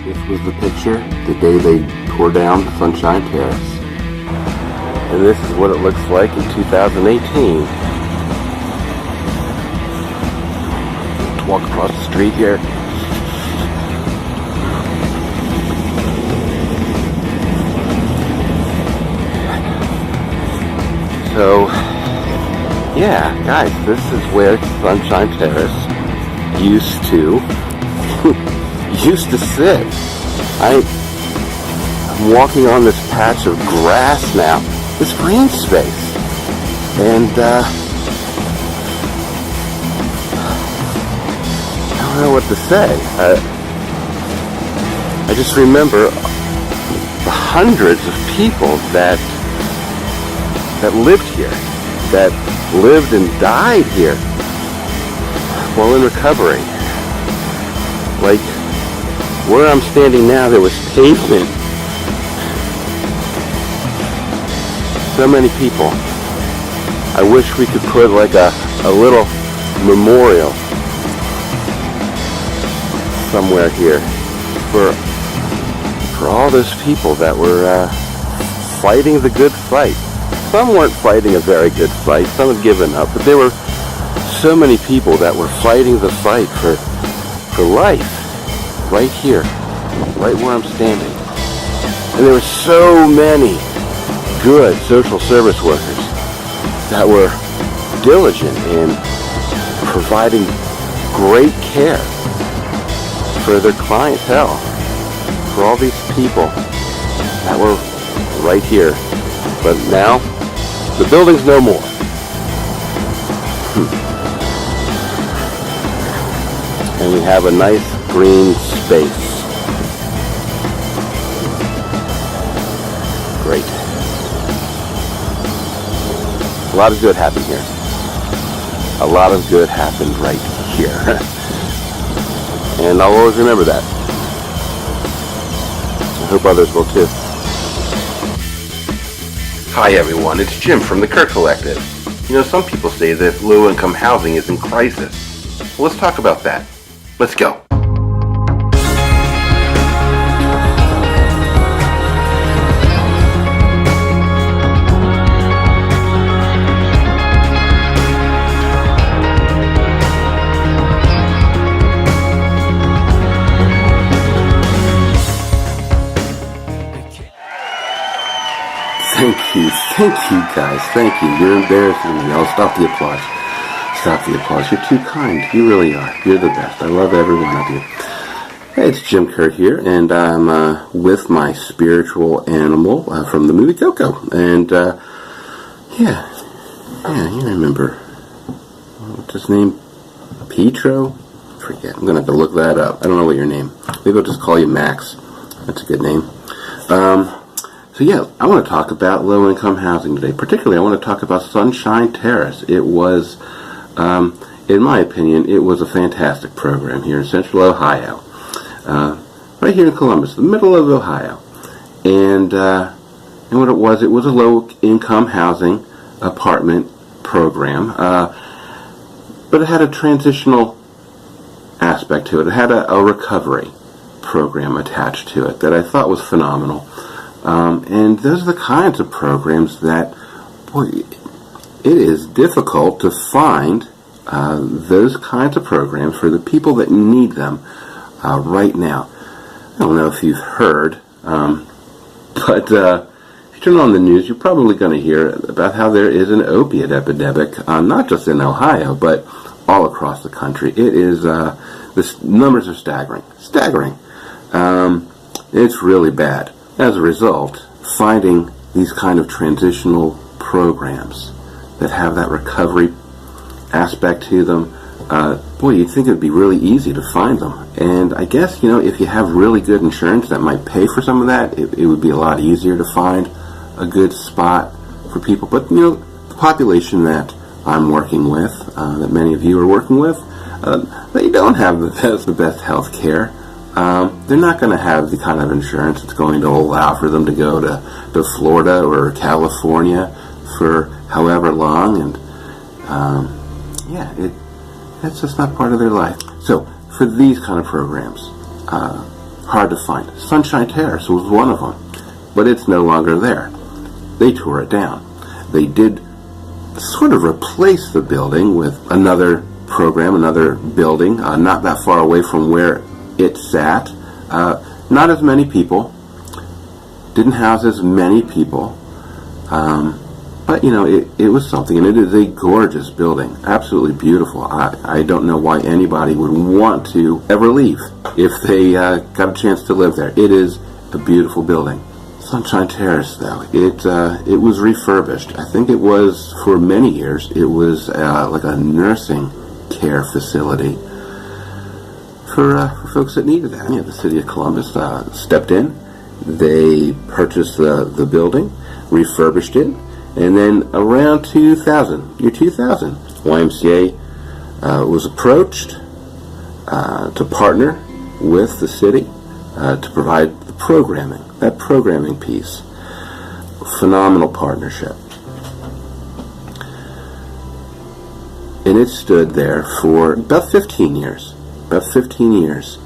This was the picture the day they tore down the Sunshine Terrace. And this is what it looks like in 2018. Let's walk across the street here. So, yeah, guys, this is where Sunshine Terrace used to sit. I'm walking on this patch of grass now, this green space, and I don't know what to say. I just remember the hundreds of people that lived here, that lived and died here while in recovery. Like, where I'm standing now, there was pavement. So many people. I wish we could put like a little memorial somewhere here for all those people that were fighting the good fight. Some weren't fighting a very good fight. Some had given up, but there were so many people that were fighting the fight for life. Right here, right where I'm standing. And there were so many good social service workers that were diligent in providing great care for their clientele, for all these people that were right here. But now, the building's no more. And we have a nice green space. Great. A lot of good happened here. A lot of good happened right here. And I'll always remember that. I hope others will too. Hi everyone, it's Jim from the Kirk Collective. You know, some people say that low-income housing is in crisis. Well, let's talk about that. Let's go. Thank you guys, thank you. You're embarrassing me. I'll stop the applause. Stop the applause. You're too kind. You really are. You're the best. I love every one of you. Hey, it's Jim Kirk here, and I'm with my spiritual animal from the movie Coco. And, yeah, you remember, what's his name? Petro? Forget. I'm going to have to look that up. I don't know what your name. Maybe I'll just call you Max. That's a good name. So yeah, I want to talk about low-income housing today. Particularly, I want to talk about Sunshine Terrace. It was, in my opinion, it was a fantastic program here in Central Ohio. Right here in Columbus, the middle of Ohio. And what it was a low-income housing apartment program. But it had a transitional aspect to it. It had a recovery program attached to it that I thought was phenomenal. And those are the kinds of programs that, boy, it is difficult to find those kinds of programs for the people that need them right now. I don't know if you've heard, but if you turn on the news, you're probably going to hear about how there is an opiate epidemic, not just in Ohio, but all across the country. It is, the numbers are staggering. It's really bad. As a result, finding these kind of transitional programs that have that recovery aspect to them, boy, you'd think it would be really easy to find them. And I guess, you know, if you have really good insurance that might pay for some of that, it would be a lot easier to find a good spot for people. But, you know, the population that I'm working with, that many of you are working with, they don't have the best health care. They're not going to have the kind of insurance that's going to allow for them to go to Florida or California for however long, and that's just not part of their life. So for these kind of programs, hard to find. Sunshine Terrace was one of them, but it's no longer there. They tore it down. They did sort of replace the building with another program, another building, not that far away from where it sat. Not as many people, didn't house as many people, but you know, it was something, and it is a gorgeous building, absolutely beautiful. I don't know why anybody would want to ever leave if they got a chance to live there. It is a beautiful building. Sunshine Terrace, though, it was refurbished. I think it was, for many years, it was like a nursing care facility for folks that needed that. Yeah, the city of Columbus stepped in. They purchased the building, refurbished it, and then around year 2000, YMCA was approached to partner with the city to provide the programming, that programming piece. Phenomenal partnership. And it stood there for about 15 years. About 15 years.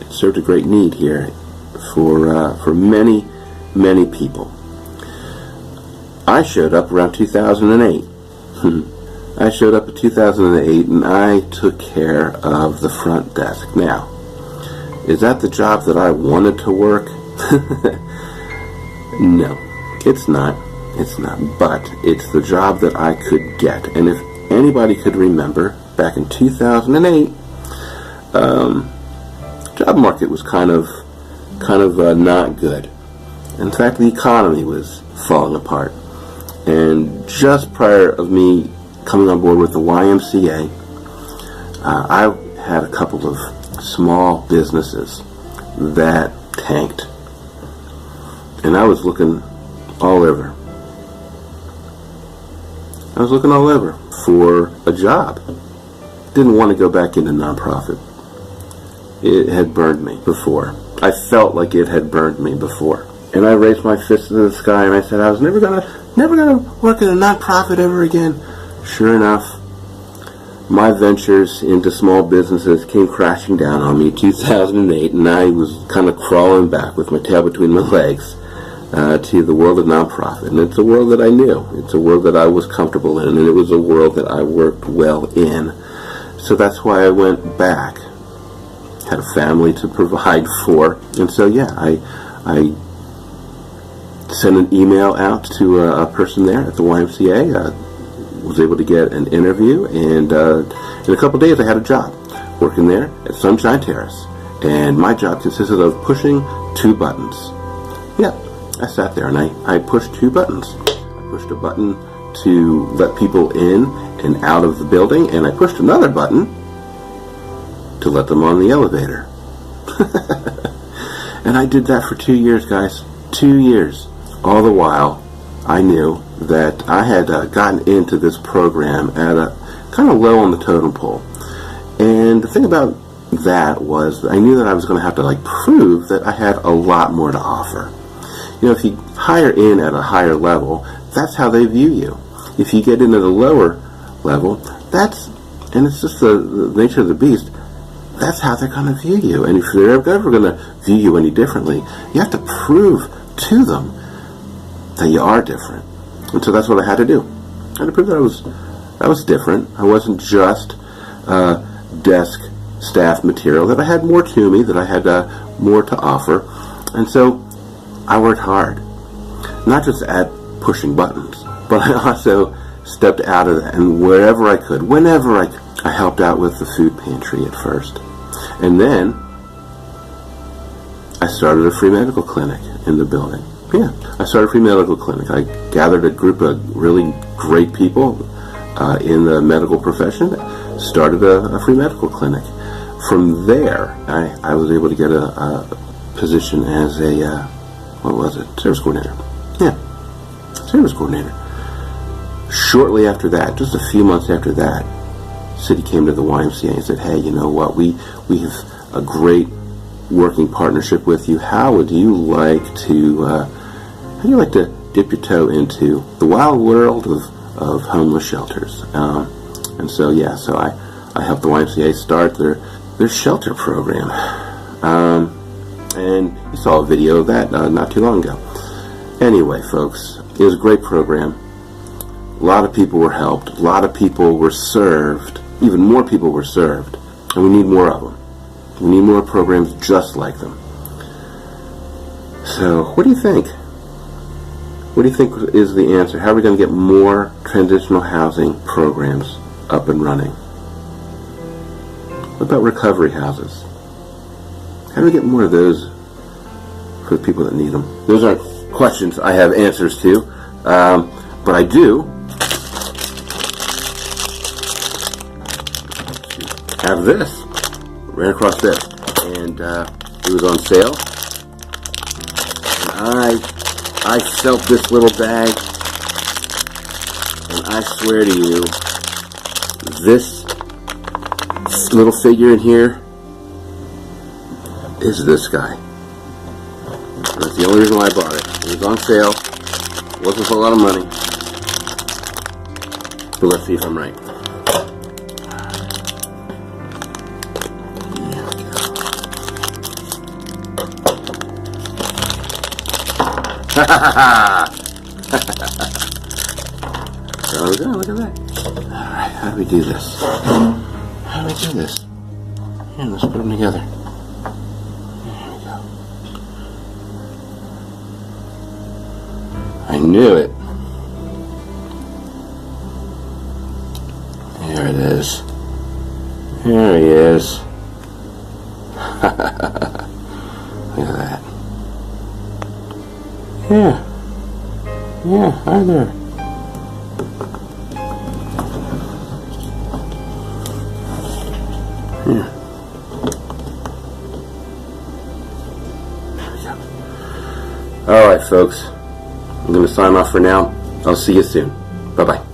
It served a great need here for many, many people. I showed up around 2008. I showed up in 2008 and I took care of the front desk. Now, is that the job that I wanted to work? No, it's not. It's not. But it's the job that I could get. And if anybody could remember, back in 2008, job market was kind of not good. In fact, the economy was falling apart. And just prior of me coming on board with the YMCA, I had a couple of small businesses that tanked. And I was looking all over. I was looking all over for a job. Didn't want to go back into nonprofit. It had burned me before. I felt like it had burned me before. And I raised my fist to the sky and I said I was never gonna work in a nonprofit ever again. Sure enough, my ventures into small businesses came crashing down on me in 2008, and I was kind of crawling back with my tail between my legs to the world of nonprofit. And it's a world that I knew. It's a world that I was comfortable in, and it was a world that I worked well in. So that's why I went back. Had a family to provide for, and so yeah, I sent an email out to a person there at the YMCA. Was able to get an interview, and in a couple of days I had a job working there at Sunshine Terrace, and my job consisted of pushing 2 buttons. Yeah, I sat there and I pushed 2 buttons. I pushed a button to let people in and out of the building, and I pushed another button to let them on the elevator. And I did that for 2 years, guys. 2 years. All the while, I knew that I had gotten into this program at a kind of low on the totem pole. And the thing about that was I knew that I was going to have to prove that I had a lot more to offer. You know, if you hire in at a higher level, that's how they view you. If you get in at a lower level, and it's just the nature of the beast, that's how they're going to view you. And if they're ever going to view you any differently, you have to prove to them that you are different. And so that's what I had to do. I had to prove that I was different. I wasn't just desk staff material, that I had more to me, that I had more to offer. And so I worked hard, not just at pushing buttons, but I also stepped out of that, and wherever I could, whenever I could, I helped out with the food pantry at first. And then I started a free medical clinic in the building. Yeah, I started a free medical clinic. I gathered a group of really great people in the medical profession, started a free medical clinic. From there, I was able to get a position as a, service coordinator. Yeah, service coordinator. Shortly after that, just a few months after that, city came to the YMCA and said, hey, you know what, we have a great working partnership with you. How would you like to dip your toe into the wild world of homeless shelters? And so I helped the YMCA start their shelter program. saw a video of that not too long ago. Anyway, folks, it was a great program. A lot of people were helped. A lot of people were served. Even more people were served. And we need more of them. We need more programs just like them. So, what do you think? What do you think is the answer? How are we going to get more transitional housing programs up and running? What about recovery houses? How do we get more of those for the people that need them? Those aren't questions I have answers to, but I do have this. Ran across this, and it was on sale. And I felt this little bag, and I swear to you, this little figure in here is this guy. And that's the only reason why I bought it. It was on sale. It wasn't for a lot of money. But let's see if I'm right. There we go, look at that. Alright, how do we do this? How do we do this? Here, let's put them together. There we go. I knew it. There it is. There he is. Look at that. Yeah. Yeah, hi there. Yeah. Alright, folks. I'm going to sign off for now. I'll see you soon. Bye-bye.